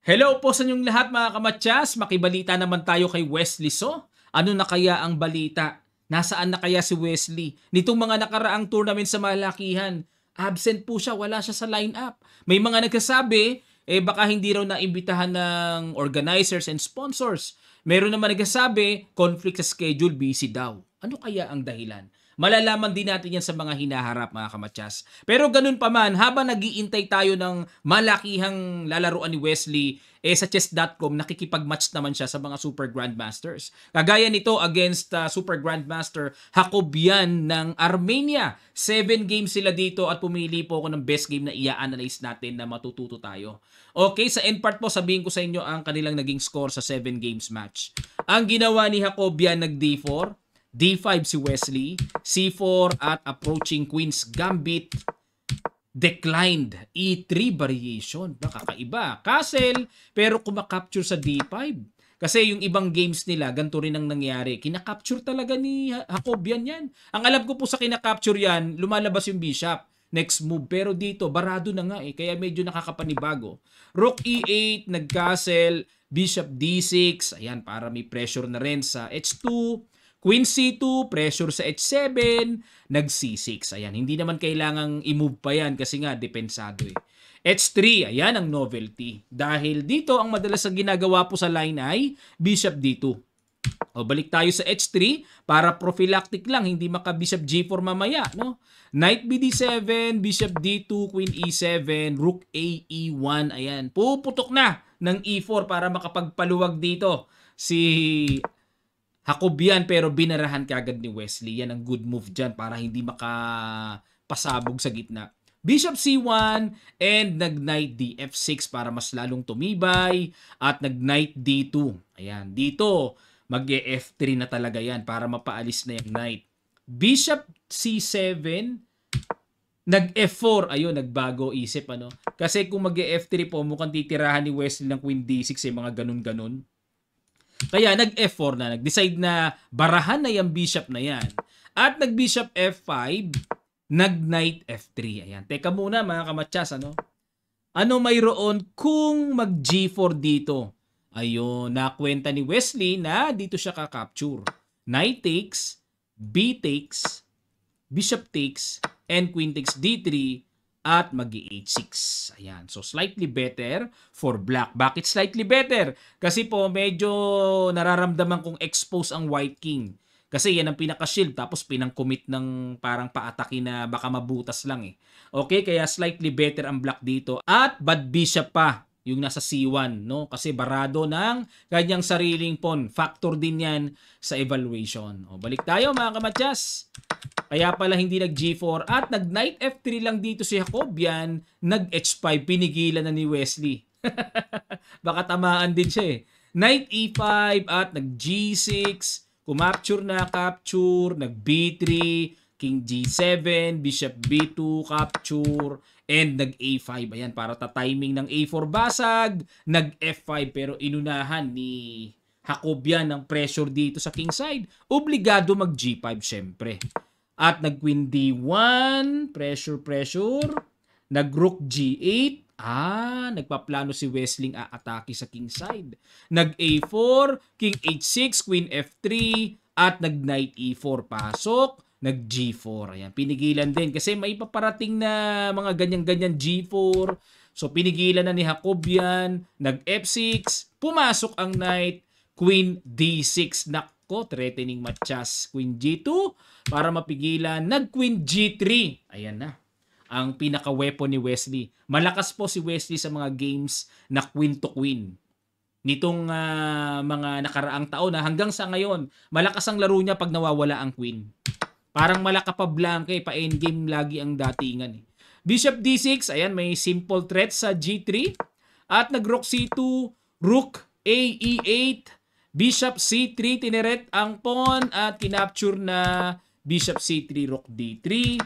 Hello po sa inyong lahat mga kamatyas. Makibalita naman tayo kay Wesley So. Ano na kaya ang balita? Nasaan na kaya si Wesley? Nitong mga nakaraang tournament sa malakihan, absent po siya, wala siya sa lineup. May mga nagsasabi, baka hindi raw naimbitahan ng organizers and sponsors. Meron naman nagsasabi, conflict sa schedule, busy daw. Ano kaya ang dahilan? Malalaman din natin yan sa mga hinaharap mga kamatyas. Pero ganun pa man, habang nagiintay tayo ng malakihang lalaruan ni Wesley, sa chess.com nakikipag-match naman siya sa mga Super Grandmasters. Kagaya nito against Super Grandmaster Hakobian ng Armenia. 7 games sila dito at pumili po ako ng best game na i-analyze natin na matututo tayo. Okay, sa end part po sabihin ko sa inyo ang kanilang naging score sa 7 games match. Ang ginawa ni Hakobian nag D4, D5 si Wesley, C4 at approaching Queen's Gambit, declined, E3 variation, nakakaiba, castle, pero kumakapture sa D5. Kasi yung ibang games nila, ganito rin ang nangyari. Kinakapture talaga ni Hakobian yan. Ang alam ko po sa kinakapture yan, lumalabas yung bishop. Next move. Pero dito, barado na nga eh. Kaya medyo nakakapanibago. Rook E8, nag-castle, Bishop D6. Ayan, para may pressure na rin sa H2. Queen C2, pressure sa H7, nag C6. Ayan, hindi naman kailangang i-move pa yan kasi nga depensado eh. H3, ayan ang novelty. Dahil dito, ang madalas na ginagawa po sa line ay Bishop D2. O, balik tayo sa H3 para prophylactic lang, hindi maka-Bishop G4 mamaya. No? Knight BD7, Bishop D2, Queen E7, Rook A, E1. Ayan, puputok na ng E4 para makapagpaluwag dito si Hakobian, pero binarahan kagad ni Wesley. Yan ang good move dyan para hindi makapasabog sa gitna. Bishop C1 and nag-Knight DF6 para mas lalong tumibay at nag-Knight D2. Ayan, dito mag-F3 na talaga yan para mapaalis na yung Knight. Bishop C7, nag-F4. Ayun, nagbago isip. Ano? Kasi kung mag-F3 po, mukhang titirahan ni Wesley ng Queen D6 mga ganun-ganun. Kaya nag-F4 na, nag-decide na barahan na yung bishop na yan. At nag-bishop F5, nag-knight F3. Ayan. Teka muna mga kamatyas, ano? Ano mayroon kung mag-G4 dito? Ayun, nakwenta ni Wesley na dito siya ka-capture. Knight takes, B takes, bishop takes, and queen takes D3, at mag-H6. Ayan. So, slightly better for black. Bakit slightly better? Kasi po, medyo nararamdaman kong expose ang white king. Kasi yan ang pinaka-shield. Tapos, pinang-commit ng parang paatake na baka mabutas lang eh. Okay? Kaya slightly better ang black dito. At bad bishop pa yung nasa C1, no? Kasi barado ng kanyang sariling pawn. Factor din yan sa evaluation. O, balik tayo mga kamatyas. Kaya pala hindi nag-G4 at nag-Knight F3 lang dito si Hakobian, nag-H5, pinigilan na ni Wesley. Baka tamaan din siya eh. Knight E5 at nag-G6, kumapture na, capture, nag-B3, King G7, Bishop B2, capture, and nag-A5. Ayan, para ta-timing ng A4 basag, nag-F5 pero inunahan ni Hakobian ng pressure dito sa king side. Obligado mag-G5 syempre. At nag-Queen D1, pressure, nag-Rook G8, nagpaplano si Wesley aatake sa king side. Nag-A4, King H6, Queen F3, at nag-Knight E4, pasok, nag-G4. Ayan, pinigilan din kasi may paparating na mga ganyan-ganyan G4. So, pinigilan na ni Hakobian, nag-F6, pumasok ang Knight, Queen D6, nako, threatening matchas, Queen G2, para mapigilan, nag-Queen G3. Ayan na, ang pinaka-weapon ni Wesley. Malakas po si Wesley sa mga games na queen to queen. Nitong mga nakaraang taon na hanggang sa ngayon, malakas ang laro niya pag nawawala ang queen. Parang malaka pa blanke, pa endgame lagi ang datingan. Bishop D6, ayan, may simple threat sa G3. At nag-Rook C2, Rook A E8, Bishop C3, tineret ang pawn at kinapture na Bishop C3, Rook D3.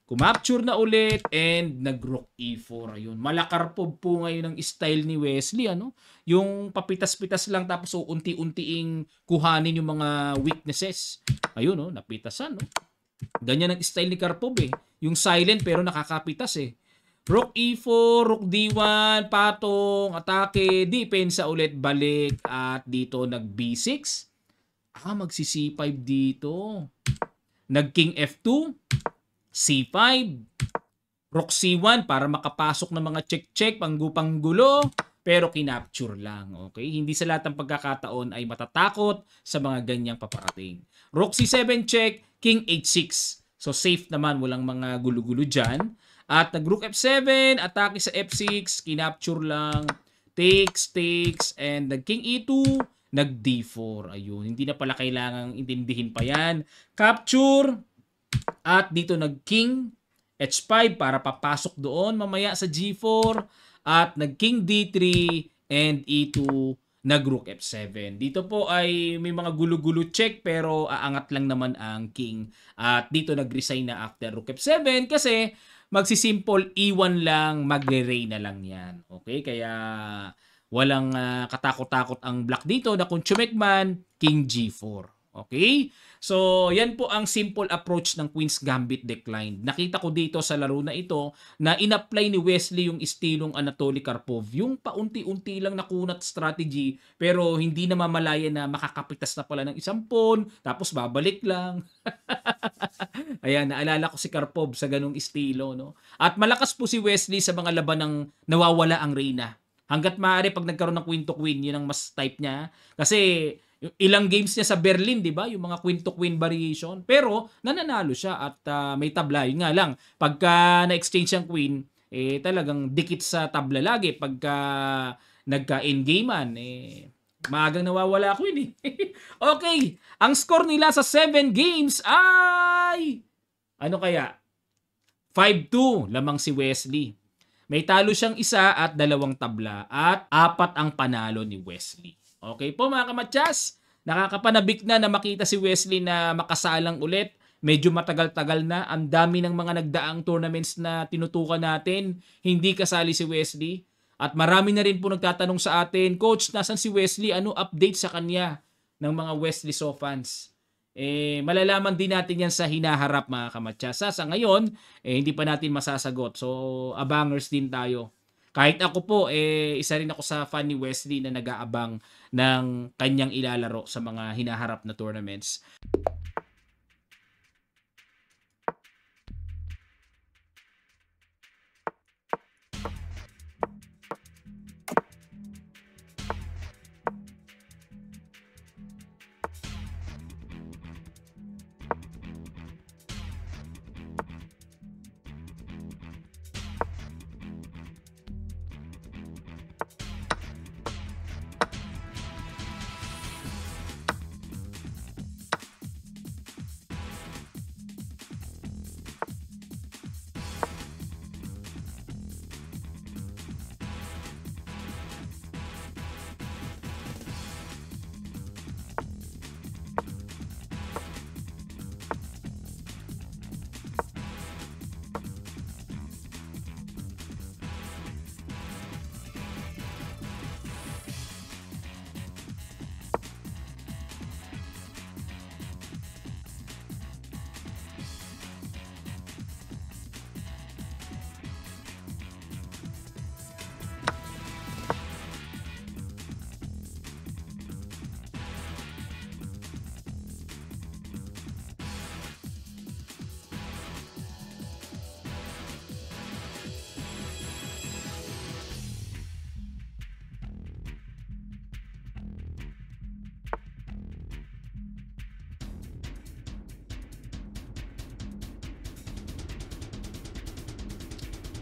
Kumapture na ulit and nag-Rook E4. Ayun. Malakarpog po ngayon ang style ni Wesley. Ano? Yung papitas-pitas lang tapos unti-untiing kuhanin yung mga weaknesses. Ayun, no? Napitasan. No? Ganyan ang style ni Karpov eh. Yung silent pero nakakapitas eh. Rook E4, Rook D1, patong, atake, depensa ulit, balik, at dito nag B6. Magsi C5 dito. Nag King F2, C5, Rook C1 para makapasok ng mga check-check, panggulo, pero kinapture lang. Okay? Hindi sa lahat ng pagkakataon ay matatakot sa mga ganyang paparating. Rook C7 check, King H6. So safe naman, walang mga gulo-gulo dyan. At nag-Rook F7, atake sa F6, kinapture lang, takes, and nag-King E2, nag-D4. Ayun, hindi na pala kailangang intindihin pa yan. Capture, at dito nag-King H5 para papasok doon mamaya sa G4, at nag-King D3 and E2, nag-Rook F7. Dito po ay may mga gulo-gulo check pero aangat lang naman ang King. At dito nag-resign na after Rook F7 kasi magsisimple E1 lang, magre-ray na lang yan. Okay? Kaya walang katakot-takot ang black dito na kung chumekman, King G4. Okay? So, yan po ang simple approach ng Queen's Gambit decline. Nakita ko dito sa laro na ito na in-apply ni Wesley yung estilong Anatoly Karpov. Yung paunti-unti lang nakunat strategy pero hindi na mamalaya na makakapitas na pala ng isang pawn tapos babalik lang. Ayan, naalala ko si Karpov sa ganung estilo. No? At malakas po si Wesley sa mga laban ng nawawala ang Reyna. Hanggat maaari pag nagkaroon ng queen to queen, yun ang mas type niya. Kasi yung ilang games niya sa Berlin, 'di ba? Yung mga queen to queen variation, pero nananalo siya at may tabla. Yun nga lang, pagka na-exchange ang queen, talagang dikit sa tabla lagi pagka nagka-endgamean maagang nawawala queen Okay, ang score nila sa 7 games ay ano kaya? 5-2 lamang si Wesley. May talo siyang isa at dalawang tabla at 4 ang panalo ni Wesley. Okay po mga kamatyas, nakakapanabik na makita si Wesley na makasalang ulit. Medyo matagal-tagal na. Ang dami ng mga nagdaang tournaments na tinutukan natin. Hindi kasali si Wesley. At marami na rin po nagtatanong sa atin, Coach, nasan si Wesley? Ano update sa kanya ng mga Wesley So fans? Malalaman din natin yan sa hinaharap mga kamatyasa. Sa ngayon, hindi pa natin masasagot. So, abangers din tayo. Kahit ako po, isa rin ako sa fan ni Wesley na nag-aabang ng kanyang ilalaro sa mga hinaharap na tournaments.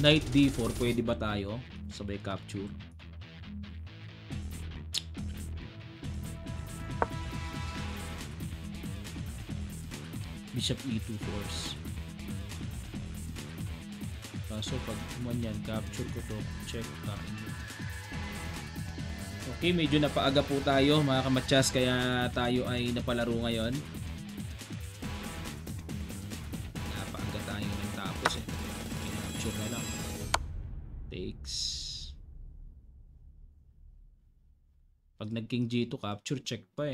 Knight D4, pwede ba tayo? Sabay capture. Bishop E2 force. Kaso pag yan, capture ko to, check kain. Okay, medyo napaaga po tayo mga kamatyas, kaya tayo ay napalaro ngayon. Napaaga tayo ng tapos capture na lang. Takes. Pag nag-king G2, capture check pa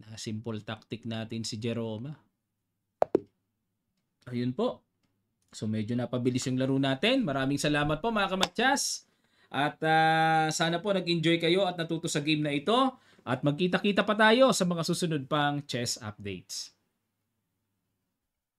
na simple tactic natin si Jeroma. Ayun po. So medyo napabilis yung laro natin. Maraming salamat po mga kamatyas. At sana po nag-enjoy kayo at natuto sa game na ito. At magkita-kita pa tayo sa mga susunod pang chess updates.